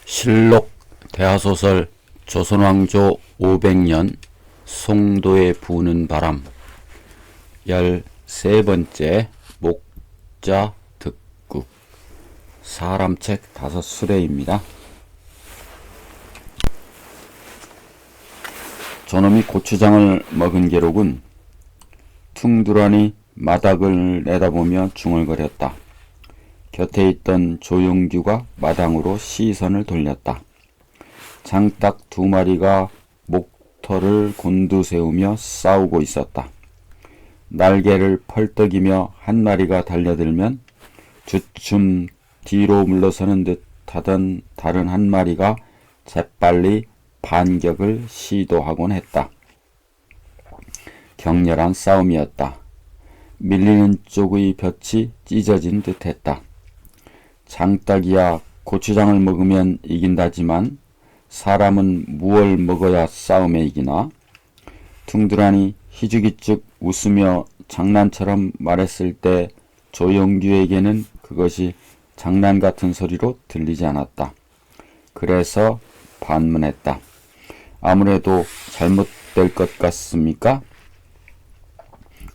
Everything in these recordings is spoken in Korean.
실록 대하소설 조선왕조 500년 송도에 부는 바람 13번째 목자 득국 사람책 5수레입니다. 저놈이 고추장을 먹은 게로군. 퉁두라니 마닥을 내다보며 중얼거렸다. 곁에 있던 조용규가 마당으로 시선을 돌렸다. 장딱 2마리가 목터를 곤두세우며 싸우고 있었다. 날개를 펄떡이며 한 마리가 달려들면 주춤 뒤로 물러서는 듯 하던 다른 한 마리가 재빨리 반격을 시도하곤 했다. 격렬한 싸움이었다. 밀리는 쪽의 볕이 찢어진 듯했다. 장딱이야 고추장을 먹으면 이긴다지만 사람은 무얼 먹어야 싸움에 이기나? 퉁두라니 희죽이죽 웃으며 장난처럼 말했을 때 조용규에게는 그것이 장난 같은 소리로 들리지 않았다. 그래서 반문했다. 아무래도 잘못될 것 같습니까?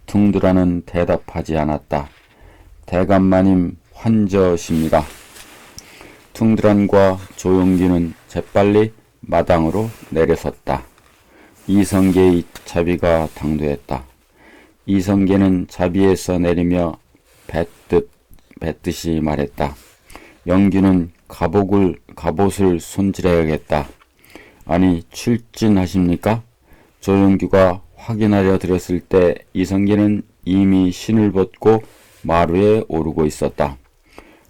퉁두라는 대답하지 않았다. 대감마님 환저십니다. 퉁두란과 조용규는 재빨리 마당으로 내려섰다. 이성계의 자비가 당도했다. 이성계는 자비에서 내리며 뱉듯이 말했다. 영규는 갑옷을 손질해야겠다. 아니 출진하십니까? 조용규가 확인하려 들었을 때 이성계는 이미 신을 벗고 마루에 오르고 있었다.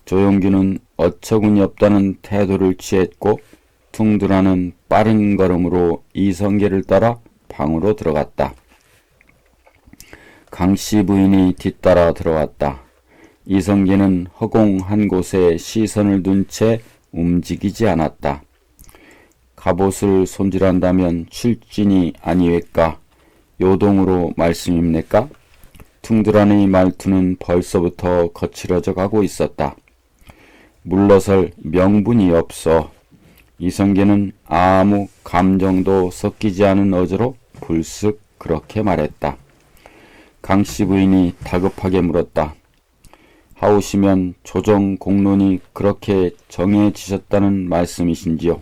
조용규는 어처구니 없다는 태도를 취했고 퉁두라는 빠른 걸음으로 이성계를 따라 방으로 들어갔다. 강씨 부인이 뒤따라 들어왔다. 이성계는 허공 한 곳에 시선을 둔 채 움직이지 않았다. 갑옷을 손질한다면 출진이 아니외까 요동으로 말씀입니까? 퉁두란의 말투는 벌써부터 거칠어져 가고 있었다. 물러설 명분이 없어. 이성계는 아무 감정도 섞이지 않은 어조로 불쑥 그렇게 말했다. 강씨 부인이 다급하게 물었다. 하오시면 조정 공론이 그렇게 정해지셨다는 말씀이신지요?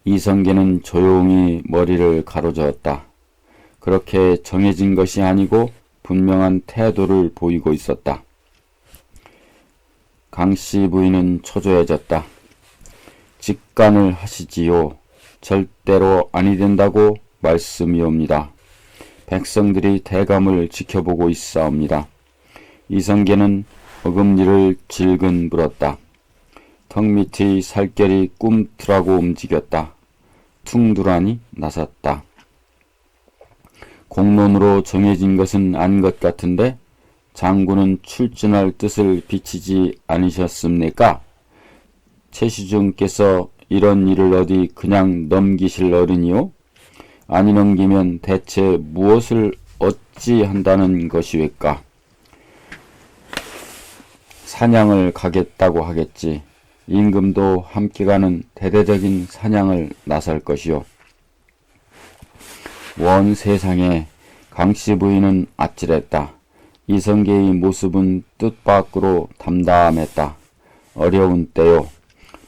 이성계는 조용히 머리를 가로저었다. 그렇게 정해진 것이 아니고 분명한 태도를 보이고 있었다. 강씨 부인은 초조해졌다. 직관을 하시지요. 절대로 아니 된다고 말씀이옵니다. 백성들이 대감을 지켜보고 있사옵니다. 이성계는 어금니를 질근 물었다. 턱밑의 살결이 꿈틀하고 움직였다. 퉁두란이 나섰다. 공론으로 정해진 것은 아닌 것 같은데 장군은 출진할 뜻을 비치지 않으셨습니까? 최시중께서 이런 일을 어디 그냥 넘기실 어른이요? 아니 넘기면 대체 무엇을 어찌 한다는 것이외까? 사냥을 가겠다고 하겠지. 임금도 함께 가는 대대적인 사냥을 나설 것이요. 원 세상에 강씨 부인은 아찔했다. 이성계의 모습은 뜻밖으로 담담했다. 어려운 때요.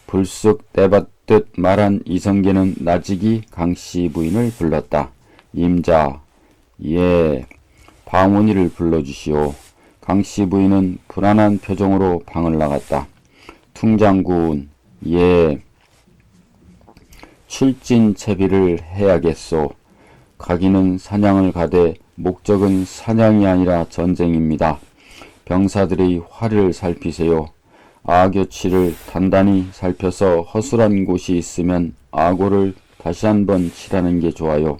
불쑥 내받듯 말한 이성계는 나직이 강씨 부인을 불렀다. 임자, 예, 방문이를 불러주시오. 강씨 부인은 불안한 표정으로 방을 나갔다. 퉁장군, 예, 출진 채비를 해야겠소. 가기는 사냥을 가되 목적은 사냥이 아니라 전쟁입니다. 병사들의 활을 살피세요. 아교치를 단단히 살펴서 허술한 곳이 있으면 아고를 다시 한번 칠하는 게 좋아요.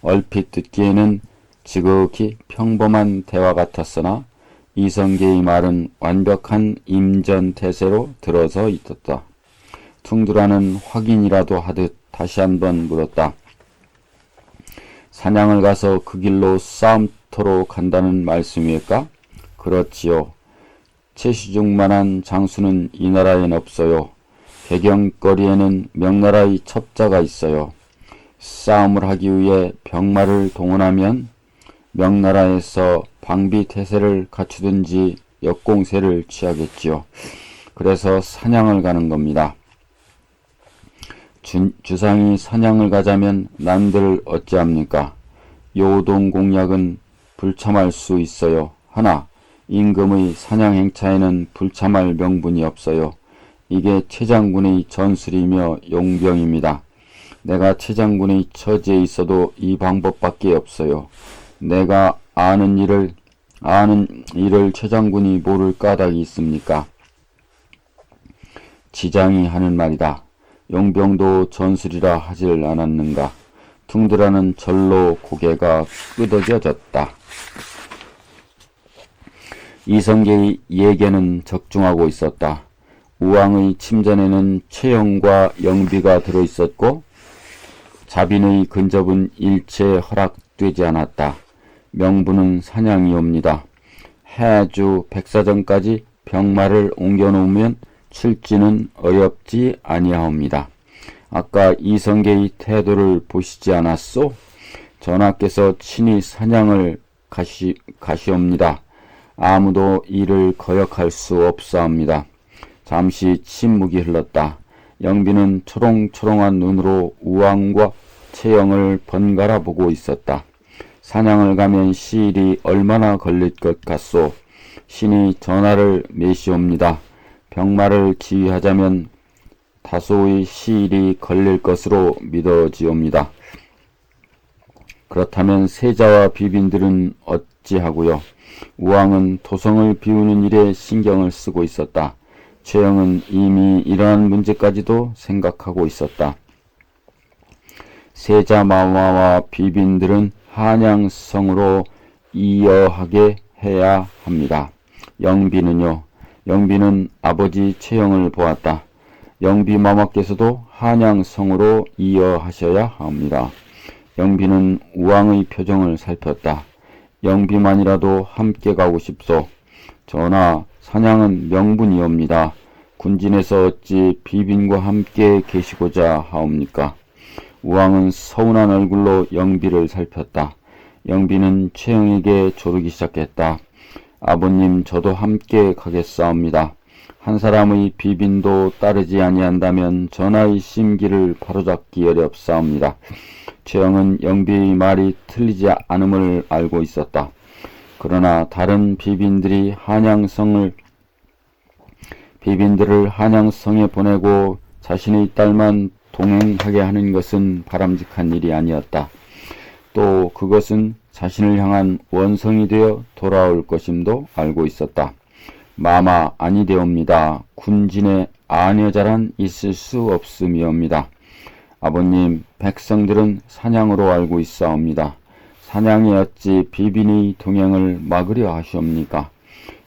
얼핏 듣기에는 지극히 평범한 대화 같았으나 이성계의 말은 완벽한 임전태세로 들어서 있었다. 퉁두라는 확인이라도 하듯 다시 한번 물었다. 사냥을 가서 그 길로 싸움터로 간다는 말씀일까? 그렇지요. 최시중만한 장수는 이 나라엔 없어요. 개경거리에는 명나라의 첩자가 있어요. 싸움을 하기 위해 병마를 동원하면 명나라에서 방비태세를 갖추든지 역공세를 취하겠지요. 그래서 사냥을 가는 겁니다. 주상이 사냥을 가자면 남들 어찌합니까? 요동공략은 불참할 수 있어요. 하나, 임금의 사냥 행차에는 불참할 명분이 없어요. 이게 최장군의 전술이며 용병입니다. 내가 최장군의 처지에 있어도 이 방법밖에 없어요. 내가 아는 일을 최장군이 모를 까닭이 있습니까? 지장이 하는 말이다. 용병도 전술이라 하질 않았는가? 퉁드라는 절로 고개가 끄덕여졌다. 이성계의 예계는 적중하고 있었다. 우왕의 침전에는 최영과 영비가 들어있었고 자빈의 근접은 일체 허락되지 않았다. 명분은 사냥이옵니다. 해주 백사전까지 병마를 옮겨놓으면 출지는 어렵지 아니하옵니다. 아까 이성계의 태도를 보시지 않았소? 전하께서 친히 사냥을 가시옵니다. 아무도 이를 거역할 수 없사옵니다. 잠시 침묵이 흘렀다. 영비는 초롱초롱한 눈으로 우왕과 채영을 번갈아 보고 있었다. 사냥을 가면 시일이 얼마나 걸릴 것 같소? 신이 전하를 메시옵니다. 병마를 지휘하자면 다소의 시일이 걸릴 것으로 믿어지옵니다. 그렇다면 세자와 비빈들은 어찌하고요? 우왕은 도성을 비우는 일에 신경을 쓰고 있었다. 최영은 이미 이러한 문제까지도 생각하고 있었다. 세자 마마와 비빈들은 한양성으로 이어하게 해야 합니다. 영비는요? 영비는 아버지 최영을 보았다. 영비 마마께서도 한양성으로 이어하셔야 합니다. 영비는 우왕의 표정을 살폈다. 영비만이라도 함께 가고 싶소. 전하, 사냥은 명분이옵니다. 군진에서 어찌 비빈과 함께 계시고자 하옵니까? 우왕은 서운한 얼굴로 영비를 살폈다. 영비는 최영에게 조르기 시작했다. 아버님, 저도 함께 가겠사옵니다. 한 사람의 비빈도 따르지 아니한다면 전하의 심기를 바로잡기 어렵사옵니다. 최영은 영비의 말이 틀리지 않음을 알고 있었다. 그러나 다른 비빈들을 한양성에 보내고 자신의 딸만 동행하게 하는 것은 바람직한 일이 아니었다. 또 그것은 자신을 향한 원성이 되어 돌아올 것임도 알고 있었다. 마마 아니되옵니다. 군진에 아녀자란 있을 수 없음이옵니다. 아버님, 백성들은 사냥으로 알고 있사옵니다. 사냥이 어찌 비빈의 동행을 막으려 하시옵니까?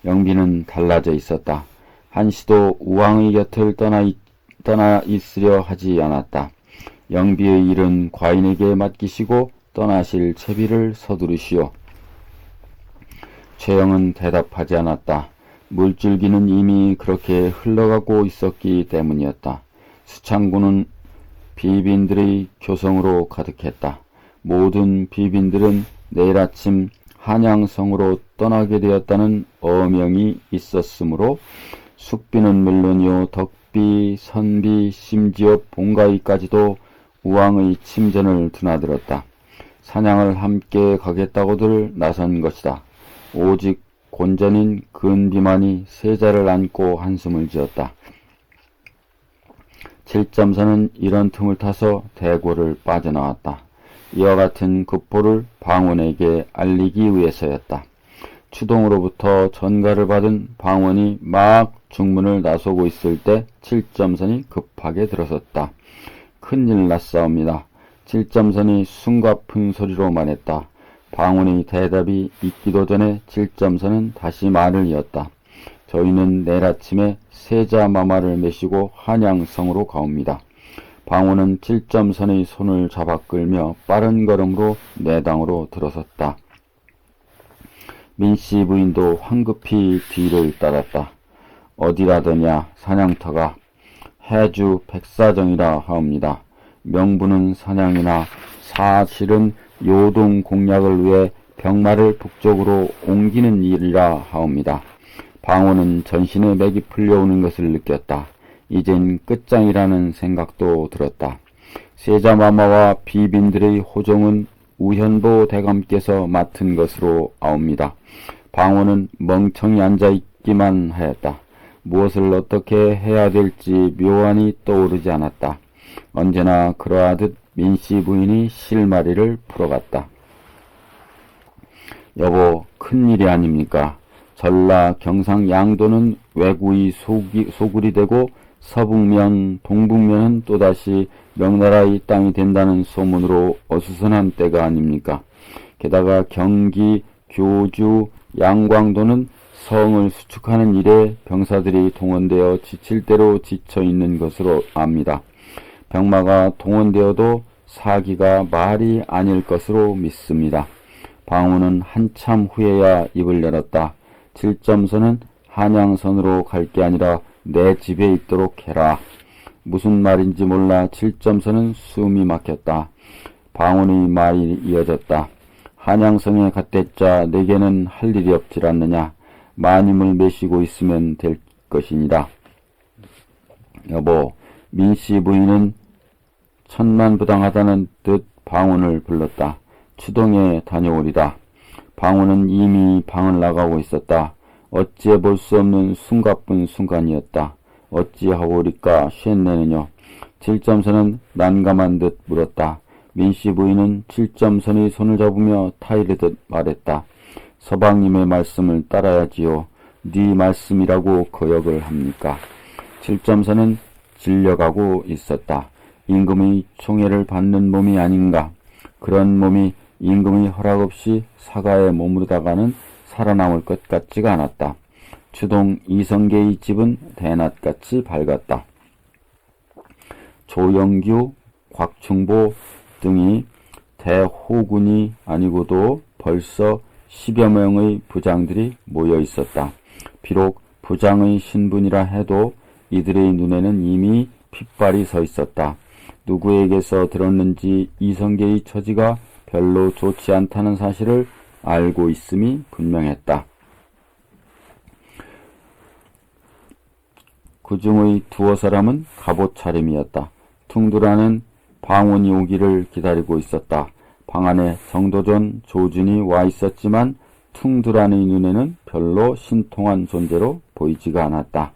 영비는 달라져 있었다. 한시도 우왕의 곁을 떠나 있으려 하지 않았다. 영비의 일은 과인에게 맡기시고 떠나실 채비를 서두르시오. 최영은 대답하지 않았다. 물줄기는 이미 그렇게 흘러가고 있었기 때문이었다. 수창군은 비빈들의 교성으로 가득했다. 모든 비빈들은 내일 아침 한양성으로 떠나게 되었다는 어명이 있었으므로 숙비는 물론이요 덕비, 선비, 심지어 봉가이까지도 우왕의 침전을 드나들었다. 사냥을 함께 가겠다고들 나선 것이다. 오직 곤전인 근비만이 세자를 안고 한숨을 지었다. 7점선은 이런 틈을 타서 대궐을 빠져나왔다. 이와 같은 급보를 방원에게 알리기 위해서였다. 추동으로부터 전가를 받은 방원이 막 중문을 나서고 있을 때 7점선이 급하게 들어섰다. 큰일 났사옵니다. 7점선이 숨가쁜 소리로 말했다. 방원의 대답이 있기도 전에 7점선은 다시 말을 이었다. 저희는 내일 아침에 세자 마마를 메시고 한양성으로 가옵니다. 방원은 7점선의 손을 잡아 끌며 빠른 걸음으로 내당으로 들어섰다. 민씨 부인도 황급히 뒤를 따랐다. 어디라더냐 사냥터가. 해주 백사정이라 하옵니다. 명분은 사냥이나 사실은 요동 공략을 위해 병마를 북쪽으로 옮기는 일이라 하옵니다. 방호는 전신에 맥이 풀려오는 것을 느꼈다. 이젠 끝장이라는 생각도 들었다. 세자마마와 비빈들의 호종은 우현보 대감께서 맡은 것으로 아옵니다. 방호는 멍청이 앉아있기만 하였다. 무엇을 어떻게 해야 될지 묘안이 떠오르지 않았다. 언제나 그러하듯 민씨 부인이 실마리를 풀어갔다. 여보, 큰일이 아닙니까? 전라 경상 양도는 왜구의 소굴이 되고 서북면, 동북면은 또다시 명나라의 땅이 된다는 소문으로 어수선한 때가 아닙니까? 게다가 경기, 교주, 양광도는 성을 수축하는 일에 병사들이 동원되어 지칠 대로 지쳐 있는 것으로 압니다. 병마가 동원되어도 사기가 말이 아닐 것으로 믿습니다. 방우는 한참 후에야 입을 열었다. 7점선은 한양선으로 갈 게 아니라 내 집에 있도록 해라. 무슨 말인지 몰라 7점선은 숨이 막혔다. 방운의 말이 이어졌다. 한양성에 갔댔자 내게는 할 일이 없질 않느냐. 마님을 메시고 있으면 될 것이니라. 여보, 민씨 부인은 천만부당하다는 듯 방운을 불렀다. 추동에 다녀오리다. 방운은 이미 방을 나가고 있었다. 어찌해 볼 수 없는 숨가쁜 순간이었다. 어찌하오리까 쉔내는요. 7점선은 난감한 듯 물었다. 민씨 부인은 7점선의 손을 잡으며 타이르듯 말했다. 서방님의 말씀을 따라야지요. 네 말씀이라고 거역을 합니까? 7점선은 질려가고 있었다. 임금의 총애를 받는 몸이 아닌가. 그런 몸이 임금의 허락 없이 사가에 머무르다가는 살아남을 것 같지가 않았다. 추동 이성계의 집은 대낮같이 밝았다. 조영규, 곽충보 등이 대호군이 아니고도 벌써 10여 명의 부장들이 모여 있었다. 비록 부장의 신분이라 해도 이들의 눈에는 이미 핏발이 서 있었다. 누구에게서 들었는지 이성계의 처지가 별로 좋지 않다는 사실을 알고 있음이 분명했다. 그 중의 두어 사람은 갑옷 차림이었다. 퉁두라는 방원이 오기를 기다리고 있었다. 방 안에 정도전, 조준이 와 있었지만 퉁두란의 눈에는 별로 신통한 존재로 보이지가 않았다.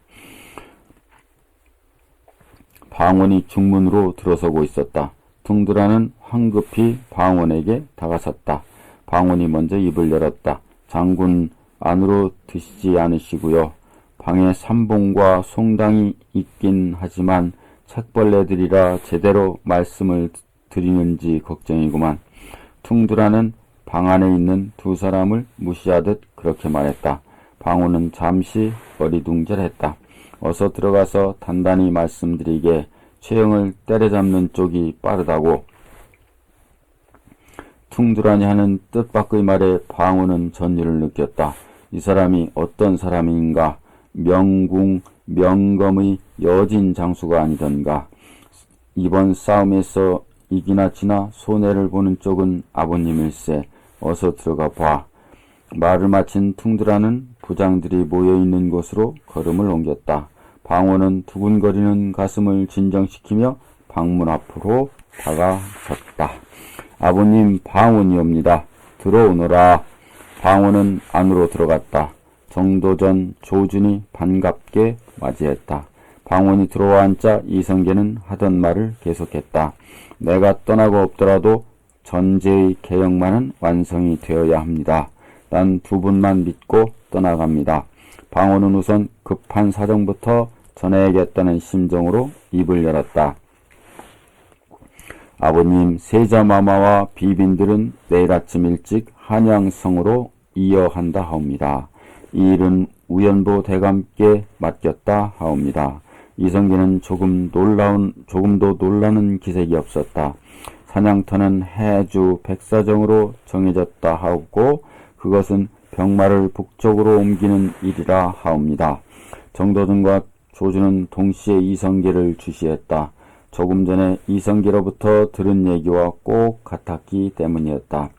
방원이 중문으로 들어서고 있었다. 퉁두란은 황급히 방원에게 다가섰다. 방원이 먼저 입을 열었다. 장군 안으로 드시지 않으시고요. 방에 삼봉과 송당이 있긴 하지만 책벌레들이라 제대로 말씀을 드리는지 걱정이구만. 퉁두라는 방 안에 있는 두 사람을 무시하듯 그렇게 말했다. 방우는 잠시 어리둥절했다. 어서 들어가서 단단히 말씀드리게 최영을 때려잡는 쪽이 빠르다고. 퉁두라니 하는 뜻밖의 말에 방우는 전율을 느꼈다. 이 사람이 어떤 사람인가? 명궁, 명검의 여진 장수가 아니던가. 이번 싸움에서 이기나 지나 손해를 보는 쪽은 아버님일세. 어서 들어가 봐. 말을 마친 퉁두라는 부장들이 모여있는 곳으로 걸음을 옮겼다. 방호는 두근거리는 가슴을 진정시키며 방문 앞으로 다가섰다. 아버님, 방원이옵니다. 들어오너라. 방원은 안으로 들어갔다. 정도전, 조준이 반갑게 맞이했다. 방원이 들어와 앉자 이성계는 하던 말을 계속했다. 내가 떠나고 없더라도 전제의 개혁만은 완성이 되어야 합니다. 난 두 분만 믿고 떠나갑니다. 방원은 우선 급한 사정부터 전해야겠다는 심정으로 입을 열었다. 아버님, 세자마마와 비빈들은 내일 아침 일찍 한양성으로 이어 한다 하옵니다. 이 일은 우연보 대감께 맡겼다 하옵니다. 이성계는 조금도 놀라는 기색이 없었다. 사냥터는 해주 백사정으로 정해졌다 하옵고 그것은 병마를 북쪽으로 옮기는 일이라 하옵니다. 정도전과 조주는 동시에 이성계를 주시했다. 조금 전에 이성계로부터 들은 얘기와 꼭 같았기 때문이었다.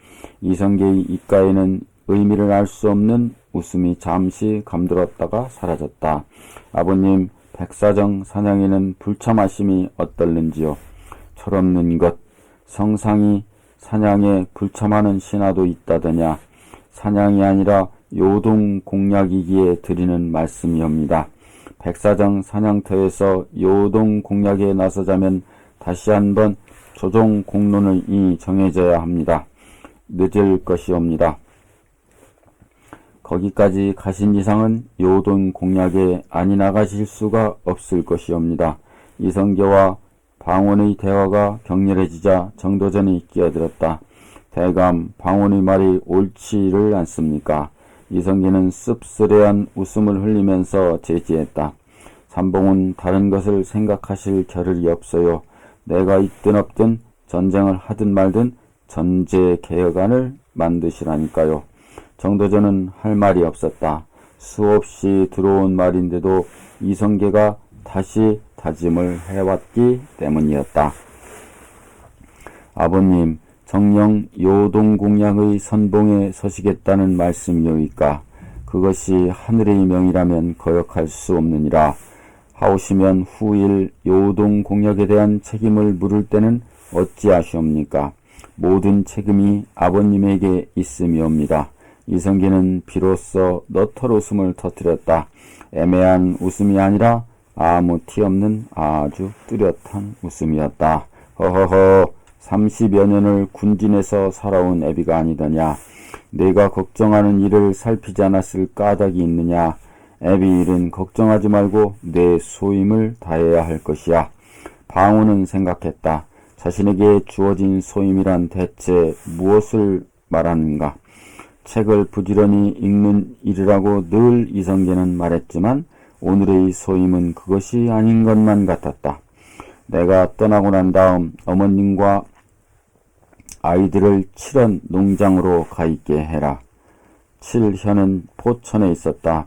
이성계의 입가에는 의미를 알 수 없는 웃음이 잠시 감돌았다가 사라졌다. 아버님, 백사정 사냥에는 불참하심이 어떨는지요? 철없는 것, 성상이 사냥에 불참하는 신하도 있다더냐. 사냥이 아니라 요동 공략이기에 드리는 말씀이옵니다. 백사정 사냥터에서 요동 공략에 나서자면 다시 한번 조정 공론이 정해져야 합니다. 늦을 것이옵니다. 거기까지 가신 이상은 요동 공략에 안이 나가실 수가 없을 것이옵니다. 이성계와 방원의 대화가 격렬해지자 정도전이 끼어들었다. 대감, 방원의 말이 옳지를 않습니까? 이성계는 씁쓸해한 웃음을 흘리면서 제지했다. 삼봉은 다른 것을 생각하실 겨를이 없어요. 내가 있든 없든 전쟁을 하든 말든 전제 개혁안을 만드시라니까요. 정도전은 할 말이 없었다. 수없이 들어온 말인데도 이성계가 다시 다짐을 해왔기 때문이었다. 아버님, 정령 요동공략의 선봉에 서시겠다는 말씀이오이까? 그것이 하늘의 명이라면 거역할 수 없느니라. 하오시면 후일 요동공략에 대한 책임을 물을 때는 어찌하시옵니까? 모든 책임이 아버님에게 있음이옵니다. 이성계는 비로소 너털 웃음을 터뜨렸다. 애매한 웃음이 아니라 아무 티 없는 아주 뚜렷한 웃음이었다. 허허허, 30여 년을 군진에서 살아온 애비가 아니더냐. 내가 걱정하는 일을 살피지 않았을 까닭이 있느냐. 애비 일은 걱정하지 말고 내 소임을 다해야 할 것이야. 방우는 생각했다. 자신에게 주어진 소임이란 대체 무엇을 말하는가. 책을 부지런히 읽는 일이라고 늘 이성계는 말했지만 오늘의 소임은 그것이 아닌 것만 같았다. 내가 떠나고 난 다음 어머님과 아이들을 칠원 농장으로 가 있게 해라. 칠현은 포천에 있었다.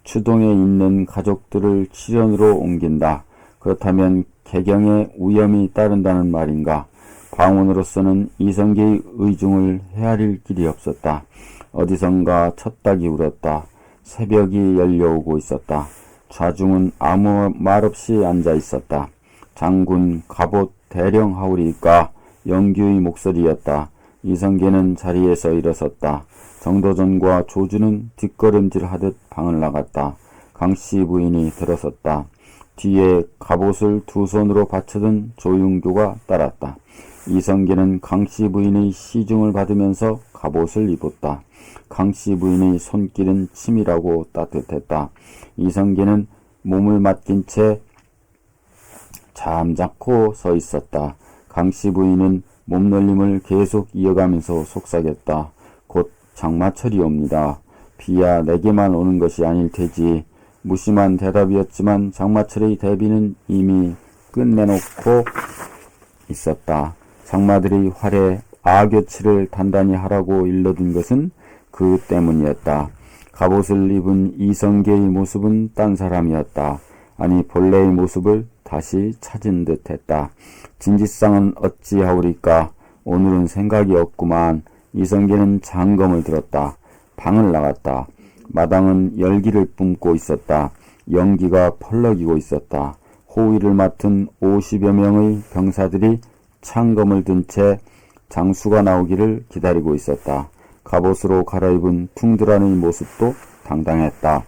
추동에 있는 가족들을 칠현으로 옮긴다. 그렇다면 개경에 위험이 따른다는 말인가. 방원으로서는 이성계의 의중을 헤아릴 길이 없었다. 어디선가 첫 닭이 울었다. 새벽이 열려오고 있었다. 좌중은 아무 말 없이 앉아 있었다. 장군, 갑옷, 대령하오리까? 영규의 목소리였다. 이성계는 자리에서 일어섰다. 정도전과 조주는 뒷걸음질하듯 방을 나갔다. 강씨 부인이 들어섰다. 뒤에 갑옷을 두 손으로 받쳐든 조윤교가 따랐다. 이성계는 강씨 부인의 시중을 받으면서 갑옷을 입었다. 강씨 부인의 손길은 치밀하고 따뜻했다. 이성계는 몸을 맡긴 채 잠자코 서 있었다. 강씨 부인은 몸놀림을 계속 이어가면서 속삭였다. 곧 장마철이 옵니다. 비야 내게만 오는 것이 아닐 테지. 무심한 대답이었지만 장마철의 대비는 이미 끝내놓고 있었다. 장마들의 활에 아교치를 단단히 하라고 일러둔 것은 그 때문이었다. 갑옷을 입은 이성계의 모습은 딴 사람이었다. 아니 본래의 모습을 다시 찾은 듯 했다. 진지상은 어찌하오리까? 오늘은 생각이 없구만. 이성계는 장검을 들었다. 방을 나갔다. 마당은 열기를 뿜고 있었다. 연기가 펄럭이고 있었다. 호위를 맡은 50여 명의 병사들이 창검을 든 채 장수가 나오기를 기다리고 있었다. 갑옷으로 갈아입은 퉁드란의 모습도 당당했다.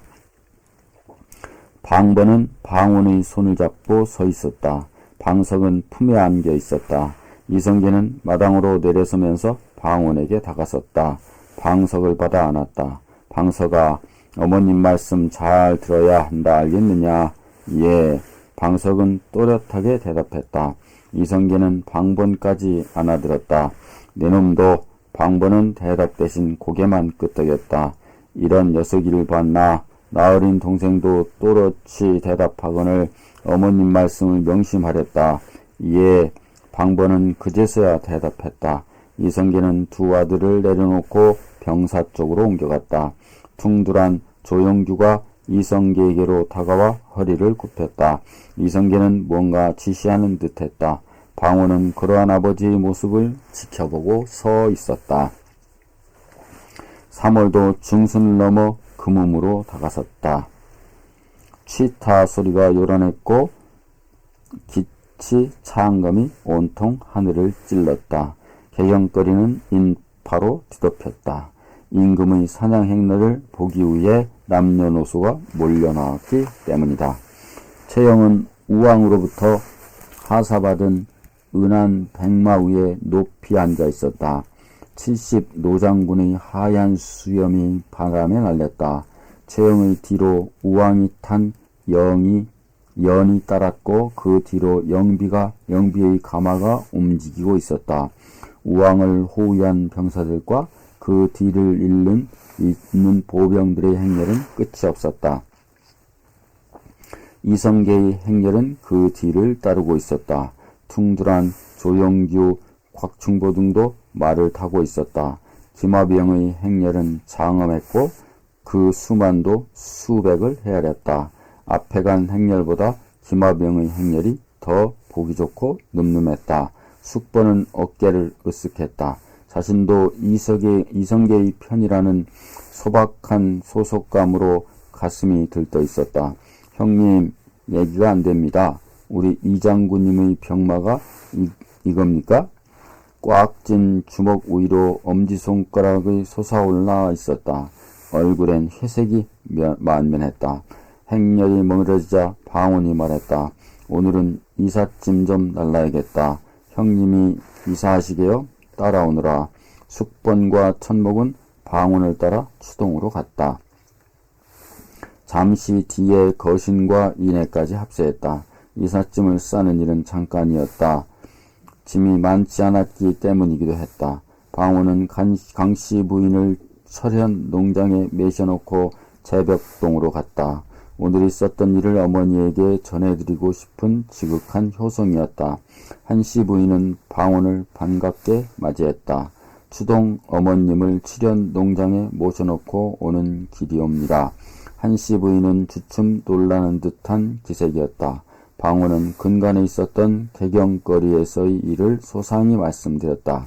방번은 방원의 손을 잡고 서 있었다. 방석은 품에 안겨 있었다. 이성계는 마당으로 내려서면서 방원에게 다가섰다. 방석을 받아 안았다. 방석아, 어머님 말씀 잘 들어야 한다 알겠느냐? 예. 방석은 또렷하게 대답했다. 이성계는 방번까지 안아들었다. 내 놈도. 방번은 대답 대신 고개만 끄덕였다. 이런 녀석이를 봤나? 나 어린 동생도 또렷이 대답하거늘 어머님 말씀을 명심하랬다. 예. 방번은 그제서야 대답했다. 이성계는 두 아들을 내려놓고 병사 쪽으로 옮겨갔다. 퉁두란 조영규가 이성계에게로 다가와 허리를 굽혔다. 이성계는 뭔가 지시하는 듯했다. 방호는 그러한 아버지의 모습을 지켜보고 서 있었다. 3월도 중순을 넘어 금음으로 다가섰다. 취타 소리가 요란했고 기치 차한검이 온통 하늘을 찔렀다. 개경거리는 인파로 뒤덮였다. 임금의 사냥 행렬을 보기 위해 남녀노소가 몰려나왔기 때문이다. 최영은 우왕으로부터 하사받은 은한 백마 위에 높이 앉아 있었다. 70 노장군의 하얀 수염이 바람에 날렸다. 최영의 뒤로 우왕이 탄 연이 따랐고 그 뒤로 영비의 가마가 움직이고 있었다. 우왕을 호위한 병사들과 그 뒤를 잇는 보병들의 행렬은 끝이 없었다. 이성계의 행렬은 그 뒤를 따르고 있었다. 퉁두란, 조영규, 곽충보 등도 말을 타고 있었다. 김화병의 행렬은 장엄했고 그 수만도 수백을 헤아렸다. 앞에 간 행렬보다 김화병의 행렬이 더 보기 좋고 늠름했다. 숙보는 어깨를 으쓱했다. 자신도 이성계의 편이라는 소박한 소속감으로 가슴이 들떠 있었다. 형님, 얘기가 안 됩니다. 우리 이장군님의 병마가 이겁니까? 꽉 찐 주먹 위로 엄지손가락이 솟아올라 있었다. 얼굴엔 회색이 만면했다. 행렬이 멀어지자 방언이 말했다. 오늘은 이삿짐 좀 날라야겠다. 형님이 이사하시게요? 따라오느라. 숙번과 천목은 방언을 따라 추동으로 갔다. 잠시 뒤에 거신과 인해까지 합세했다. 이삿짐을 싸는 일은 잠깐이었다. 짐이 많지 않았기 때문이기도 했다. 방호는 강씨 부인을 철현 농장에 매셔놓고 제벽동으로 갔다. 오늘 있었던 일을 어머니에게 전해드리고 싶은 지극한 효성이었다. 한씨 부인은 방언을 반갑게 맞이했다. 추동 어머님을 칠현 농장에 모셔놓고 오는 길이옵니다. 한씨 부인은 주춤 놀라는 듯한 기색이었다. 방호는 근간에 있었던 개경거리에서의 일을 소상히 말씀드렸다.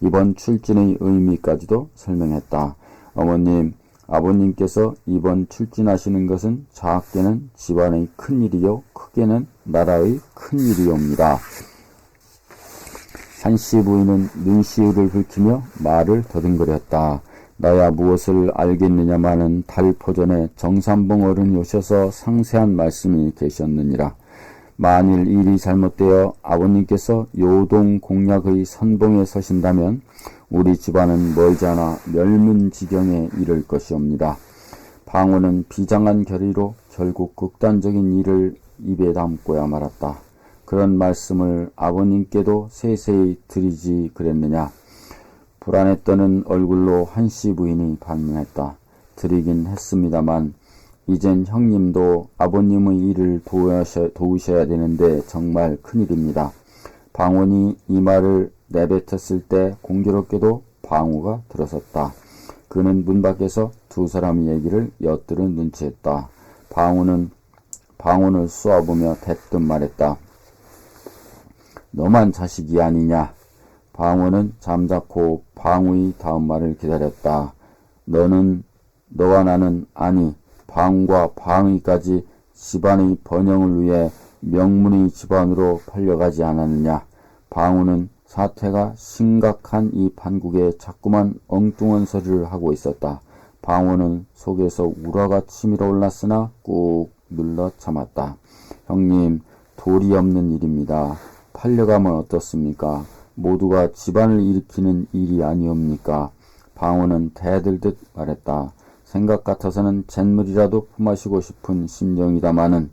이번 출진의 의미까지도 설명했다. 어머님, 아버님께서 이번 출진하시는 것은 작게는 집안의 큰일이요 크게는 나라의 큰일이옵니다. 한씨 부인은 눈시울을 붉히며 말을 더듬거렸다. 나야 무엇을 알겠느냐마는 달포 전에 정삼봉 어른이 오셔서 상세한 말씀이 계셨느니라. 만일 일이 잘못되어 아버님께서 요동 공략의 선봉에 서신다면 우리 집안은 멀지 않아 멸문지경에 이를 것이옵니다. 방호는 비장한 결의로 결국 극단적인 일을 입에 담고야 말았다. 그런 말씀을 아버님께도 세세히 드리지 그랬느냐. 불안에 떠는 얼굴로 한씨 부인이 반문했다. 드리긴 했습니다만 이젠 형님도 아버님의 일을 도우셔야 되는데 정말 큰일입니다. 방원이 이 말을 내뱉었을 때 공교롭게도 방우가 들어섰다. 그는 문 밖에서 두 사람의 얘기를 엿들은 눈치였다. 방우는 방원을 쏘아보며 대뜸 말했다. 너만 자식이 아니냐. 방원은 잠자코 방우의 다음 말을 기다렸다. 너와 나는 아니 방과 방의까지 집안의 번영을 위해 명문의 집안으로 팔려가지 않았느냐. 방우는 사태가 심각한 이 판국에 자꾸만 엉뚱한 소리를 하고 있었다. 방우는 속에서 우라가 치밀어 올랐으나 꾹 눌러 참았다. 형님, 도리 없는 일입니다. 팔려가면 어떻습니까? 모두가 집안을 일으키는 일이 아니옵니까? 방우는 대들듯 말했다. 생각 같아서는 잿물이라도 품마시고 싶은 심정이다마는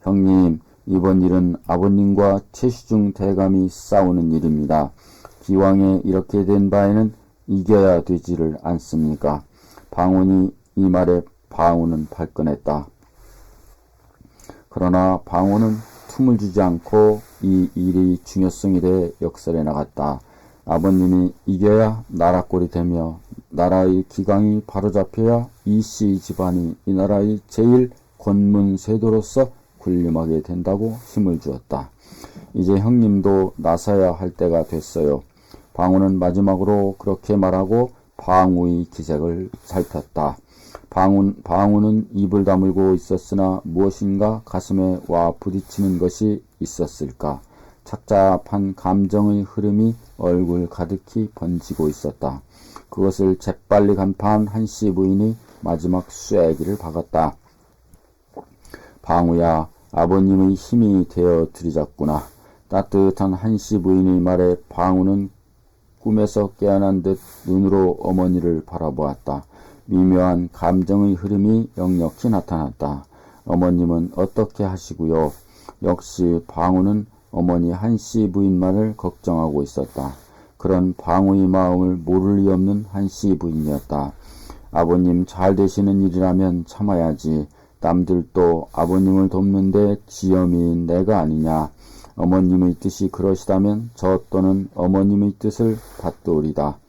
형님, 이번 일은 아버님과 최시중 대감이 싸우는 일입니다. 기왕에 이렇게 된 바에는 이겨야 되지를 않습니까? 방훈이 이 말에 방우는 발끈했다. 그러나 방우는 틈을 주지 않고 이 일의 중요성에 대해 역설해 나갔다. 아버님이 이겨야 나라꼴이 되며 나라의 기강이 바로잡혀야 이씨 집안이 이 나라의 제일 권문세도로서 군림하게 된다고 힘을 주었다. 이제 형님도 나서야 할 때가 됐어요. 방우는 마지막으로 그렇게 말하고 방우의 기색을 살폈다. 방우는 입을 다물고 있었으나 무엇인가 가슴에 와 부딪히는 것이 있었을까. 착잡한 감정의 흐름이 얼굴 가득히 번지고 있었다. 그것을 재빨리 간파한 한씨 부인이 마지막 쐐기를 박았다. 방우야, 아버님의 힘이 되어 드리자꾸나. 따뜻한 한씨 부인의 말에 방우는 꿈에서 깨어난 듯 눈으로 어머니를 바라보았다. 미묘한 감정의 흐름이 역력히 나타났다. 어머님은 어떻게 하시고요? 역시 방우는 어머니 한씨 부인 말을 걱정하고 있었다. 그런 방우의 마음을 모를 리 없는 한씨 부인이었다. 아버님 잘 되시는 일이라면 참아야지. 남들도 아버님을 돕는데 지엄인 내가 아니냐. 어머님의 뜻이 그러시다면 저 또는 어머님의 뜻을 받도리다.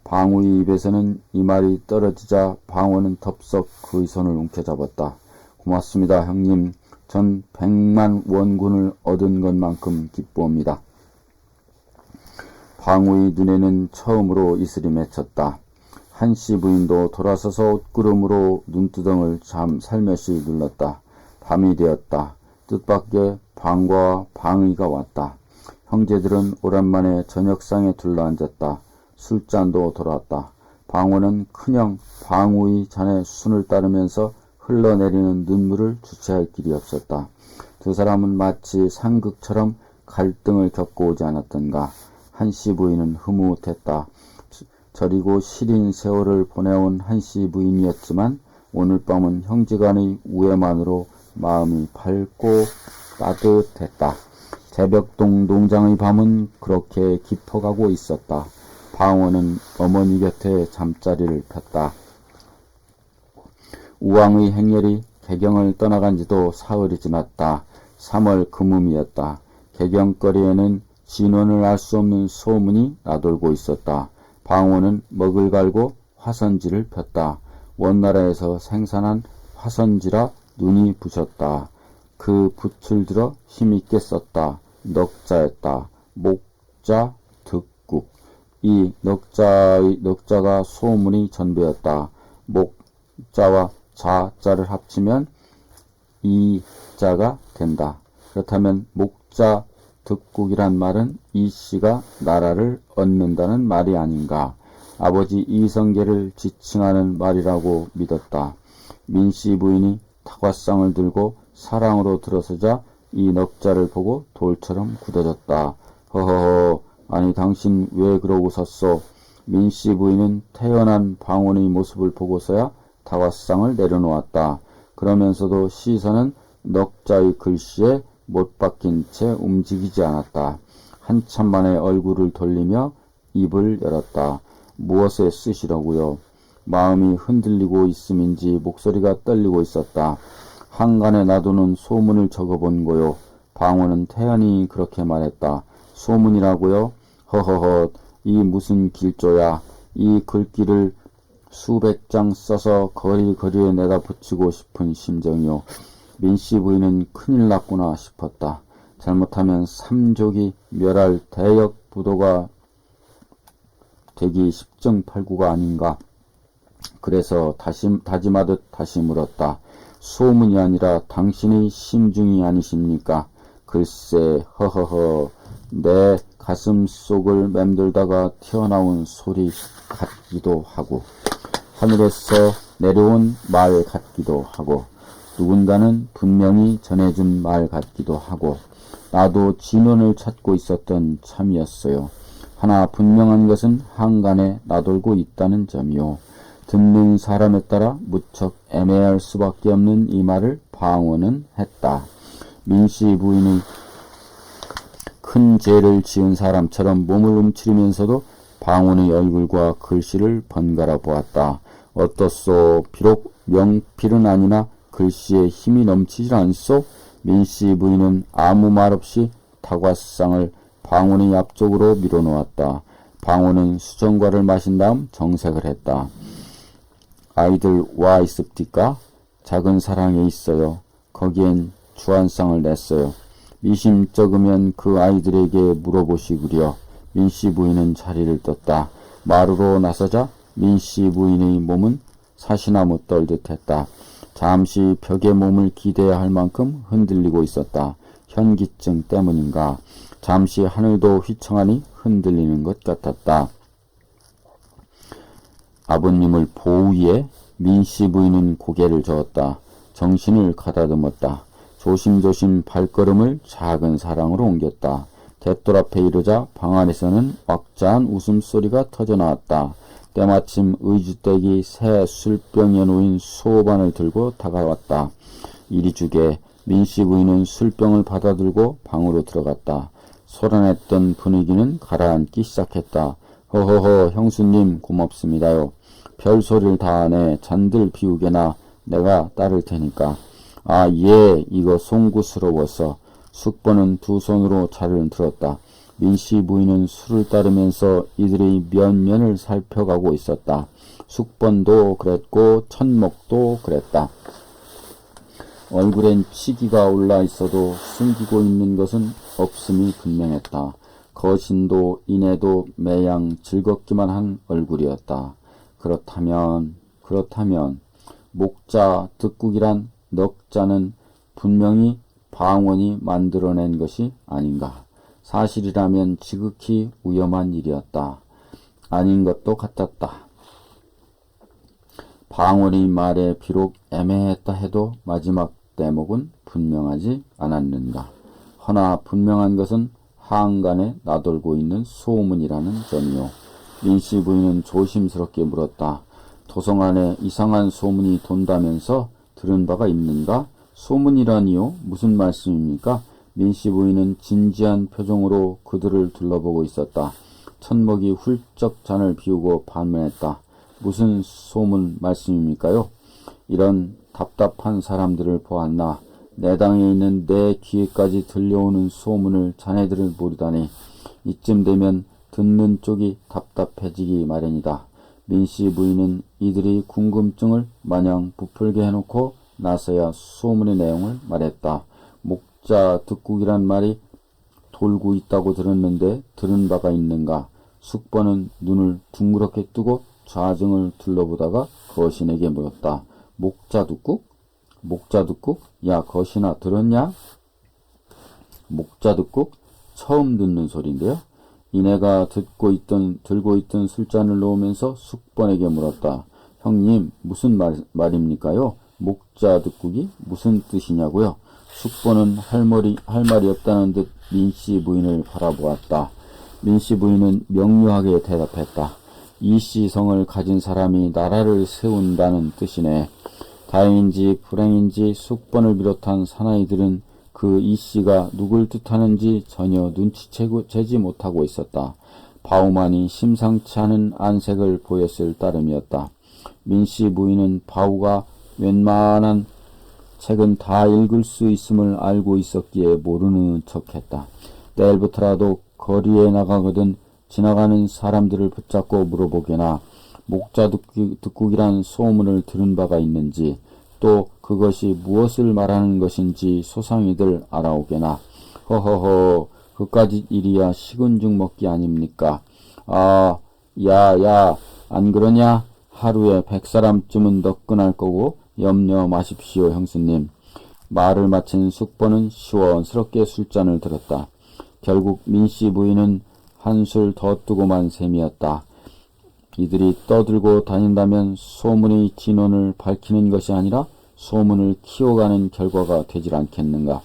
방우의 입에서는 이 말이 떨어지자 방우는 덥석 그의 손을 움켜잡았다. 고맙습니다, 형님. 전 100만 원군을 얻은 것만큼 기쁘옵니다. 방우의 눈에는 처음으로 이슬이 맺혔다. 한씨 부인도 돌아서서 옷구름으로 눈두덩을 살며시 눌렀다. 밤이 되었다. 뜻밖의 방과와 방의가 왔다. 형제들은 오랜만에 저녁상에 둘러앉았다. 술잔도 돌아왔다. 방우는 큰형 방우의 잔에 순을 따르면서 흘러내리는 눈물을 주체할 길이 없었다. 두 사람은 마치 상극처럼 갈등을 겪고 오지 않았던가. 한씨 부인은 흐뭇했다. 저리고 시린 세월을 보내온 한씨 부인이었지만 오늘 밤은 형제간의 우애만으로 마음이 밝고 따뜻했다. 재벽동 농장의 밤은 그렇게 깊어가고 있었다. 방우는 어머니 곁에 잠자리를 폈다. 우왕의 행렬이 개경을 떠나간 지도 사흘이 지났다. 3월 금음이었다. 개경거리에는 진원을 알 수 없는 소문이 나돌고 있었다. 방우는 먹을 갈고 화선지를 폈다. 원나라에서 생산한 화선지라 눈이 부셨다. 그 붓을 들어 힘있게 썼다. 넉자였다. 목자, 득국. 이 넉자가 소문의 전부였다. 목자와 자자를 합치면 이자가 된다. 그렇다면 목자, 득국이란 말은 이씨가 나라를 얻는다는 말이 아닌가. 아버지 이성계를 지칭하는 말이라고 믿었다. 민씨 부인이 타과상을 들고 사랑으로 들어서자 이 넉자를 보고 돌처럼 굳어졌다. 허허허, 아니 당신 왜 그러고 섰소? 민씨 부인은 태어난 방원의 모습을 보고서야 타과상을 내려놓았다. 그러면서도 시선은 넉자의 글씨에 못 박힌 채 움직이지 않았다. 한참 만에 얼굴을 돌리며 입을 열었다. 무엇에 쓰시려고요? 마음이 흔들리고 있음인지 목소리가 떨리고 있었다. 한간에 놔두는 소문을 적어본 거요. 방원은 태연히 그렇게 말했다. 소문이라고요? 허허허, 이 무슨 길조야. 이 글귀를 수백 장 써서 거리거리에 내다 붙이고 싶은 심정이요. 민씨 부인은 큰일 났구나 싶었다. 잘못하면 삼족이 멸할 대역 부도가 되기 십정팔구가 아닌가. 그래서 다짐하듯 다시 물었다. 소문이 아니라 당신의 심중이 아니십니까? 글쎄, 허허허, 내 가슴 속을 맴돌다가 튀어나온 소리 같기도 하고, 하늘에서 내려온 말 같기도 하고, 누군가는 분명히 전해준 말 같기도 하고, 나도 진원을 찾고 있었던 참이었어요. 하나 분명한 것은 한간에 나돌고 있다는 점이요. 듣는 사람에 따라 무척 애매할 수밖에 없는 이 말을 방원은 했다. 민씨 부인의 큰 죄를 지은 사람처럼 몸을 움츠리면서도 방원의 얼굴과 글씨를 번갈아 보았다. 어떻소? 비록 명필은 아니나 글씨에 힘이 넘치질 않소? 민씨 부인은 아무 말 없이 타과상을 방원의 앞쪽으로 밀어놓았다. 방울은 수정과를 마신 다음 정색을 했다. 아이들 와 있습니까? 작은 사랑에 있어요. 거기엔 주안상을 냈어요. 미심쩍으면 그 아이들에게 물어보시구려. 민씨 부인은 자리를 떴다. 마루로 나서자 민씨 부인의 몸은 사시나무 떨듯 했다. 잠시 벽에 몸을 기대야 할 만큼 흔들리고 있었다. 현기증 때문인가. 잠시 하늘도 휘청하니 흔들리는 것 같았다. 아버님을 보위에 민씨 부인은 고개를 저었다. 정신을 가다듬었다. 조심조심 발걸음을 작은 사랑으로 옮겼다. 갯돌 앞에 이르자 방 안에서는 왁자한 웃음소리가 터져나왔다. 때마침 의주댁이 새 술병에 놓인 수호반을 들고 다가왔다. 이리 주게. 민씨 부인은 술병을 받아들고 방으로 들어갔다. 소란했던 분위기는 가라앉기 시작했다. 허허허 형수님 고맙습니다요. 별소리를 다 하네. 잔들 비우게나 내가 따를 테니까. 아, 예, 이거 송구스러워서. 숙번은 두 손으로 차를 들었다. 민씨 부인은 술을 따르면서 이들의 면면을 살펴가고 있었다. 숙번도 그랬고 천목도 그랬다. 얼굴엔 치기가 올라 있어도 숨기고 있는 것은 없음이 분명했다. 거신도 인애도 매양 즐겁기만 한 얼굴이었다. 그렇다면 목자 득국이란 넉자는 분명히 방원이 만들어낸 것이 아닌가. 사실이라면 지극히 위험한 일이었다. 아닌 것도 같았다. 방원의 말에 비록 애매했다 해도 마지막 대목은 분명하지 않았는가. 허나 분명한 것은 한간에 나돌고 있는 소문이라는 점이요. 민씨 부인은 조심스럽게 물었다. 도성 안에 이상한 소문이 돈다면서 들은 바가 있는가? 소문이라니요? 무슨 말씀입니까? 민씨 부인은 진지한 표정으로 그들을 둘러보고 있었다. 천목이 훌쩍 잔을 비우고 반문했다. 무슨 소문 말씀입니까요? 이런 답답한 사람들을 보았나. 내 당에 있는 내 귀에까지 들려오는 소문을 자네들을 모르다니. 이쯤 되면 듣는 쪽이 답답해지기 마련이다. 민씨 부인은 이들의 궁금증을 마냥 부풀게 해놓고 나서야 소문의 내용을 말했다. 목자 득국이란 말이 돌고 있다고 들었는데 들은 바가 있는가? 숙번은 눈을 둥그렇게 뜨고 좌중을 둘러보다가 거신에게 물었다. 목자 득국? 목자 득국? 야, 거신아 들었냐? 목자 득국? 처음 듣는 소리인데요. 이내가 들고 있던 술잔을 놓으면서 숙번에게 물었다. 형님, 무슨 말입니까요? 목자 득국이 무슨 뜻이냐고요? 숙번은 할 말이 없다는 듯 민씨 부인을 바라보았다. 민씨 부인은 명료하게 대답했다. 이씨 성을 가진 사람이 나라를 세운다는 뜻이네. 다행인지 불행인지 숙번을 비롯한 사나이들은 그 이씨가 누굴 뜻하는지 전혀 눈치채지 못하고 있었다. 바우만이 심상치 않은 안색을 보였을 따름이었다. 민씨 부인은 바우가 웬만한 책은 다 읽을 수 있음을 알고 있었기에 모르는 척했다. 내일부터라도 거리에 나가거든 지나가는 사람들을 붙잡고 물어보게나 목자 득국이란 소문을 들은 바가 있는지 또 그것이 무엇을 말하는 것인지 소상히들 알아오게나. 허허허, 그까짓 일이야 식은 죽 먹기 아닙니까? 아, 야, 안 그러냐? 하루에 100사람쯤은 덕근할 거고 염려 마십시오, 형수님. 말을 마친 숙번은 시원스럽게 술잔을 들었다. 결국 민씨 부인은 한술 더 뜨고만 셈이었다. 이들이 떠들고 다닌다면 소문의 진원을 밝히는 것이 아니라 소문을 키워가는 결과가 되질 않겠는가.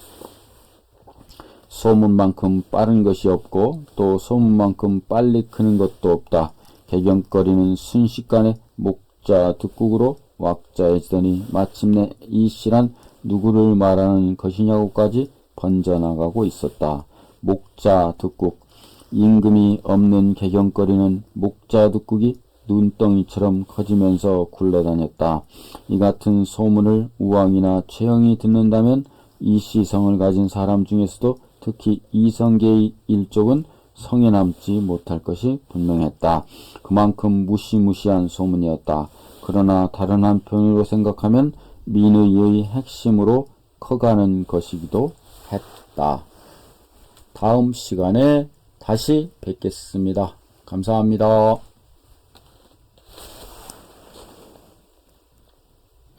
소문만큼 빠른 것이 없고 또 소문만큼 빨리 크는 것도 없다. 개경거리는 순식간에 목자 득국으로 왁자해지더니 마침내 이 씨란 누구를 말하는 것이냐고까지 번져나가고 있었다. 목자 득국. 임금이 없는 개경거리는 목자 득국이 눈덩이처럼 커지면서 굴러다녔다. 이 같은 소문을 우왕이나 최영이 듣는다면 이씨 성을 가진 사람 중에서도 특히 이성계의 일족은 성에 남지 못할 것이 분명했다. 그만큼 무시무시한 소문이었다. 그러나 다른 한편으로 생각하면 민의의 핵심으로 커가는 것이기도 했다. 다음 시간에 다시 뵙겠습니다. 감사합니다.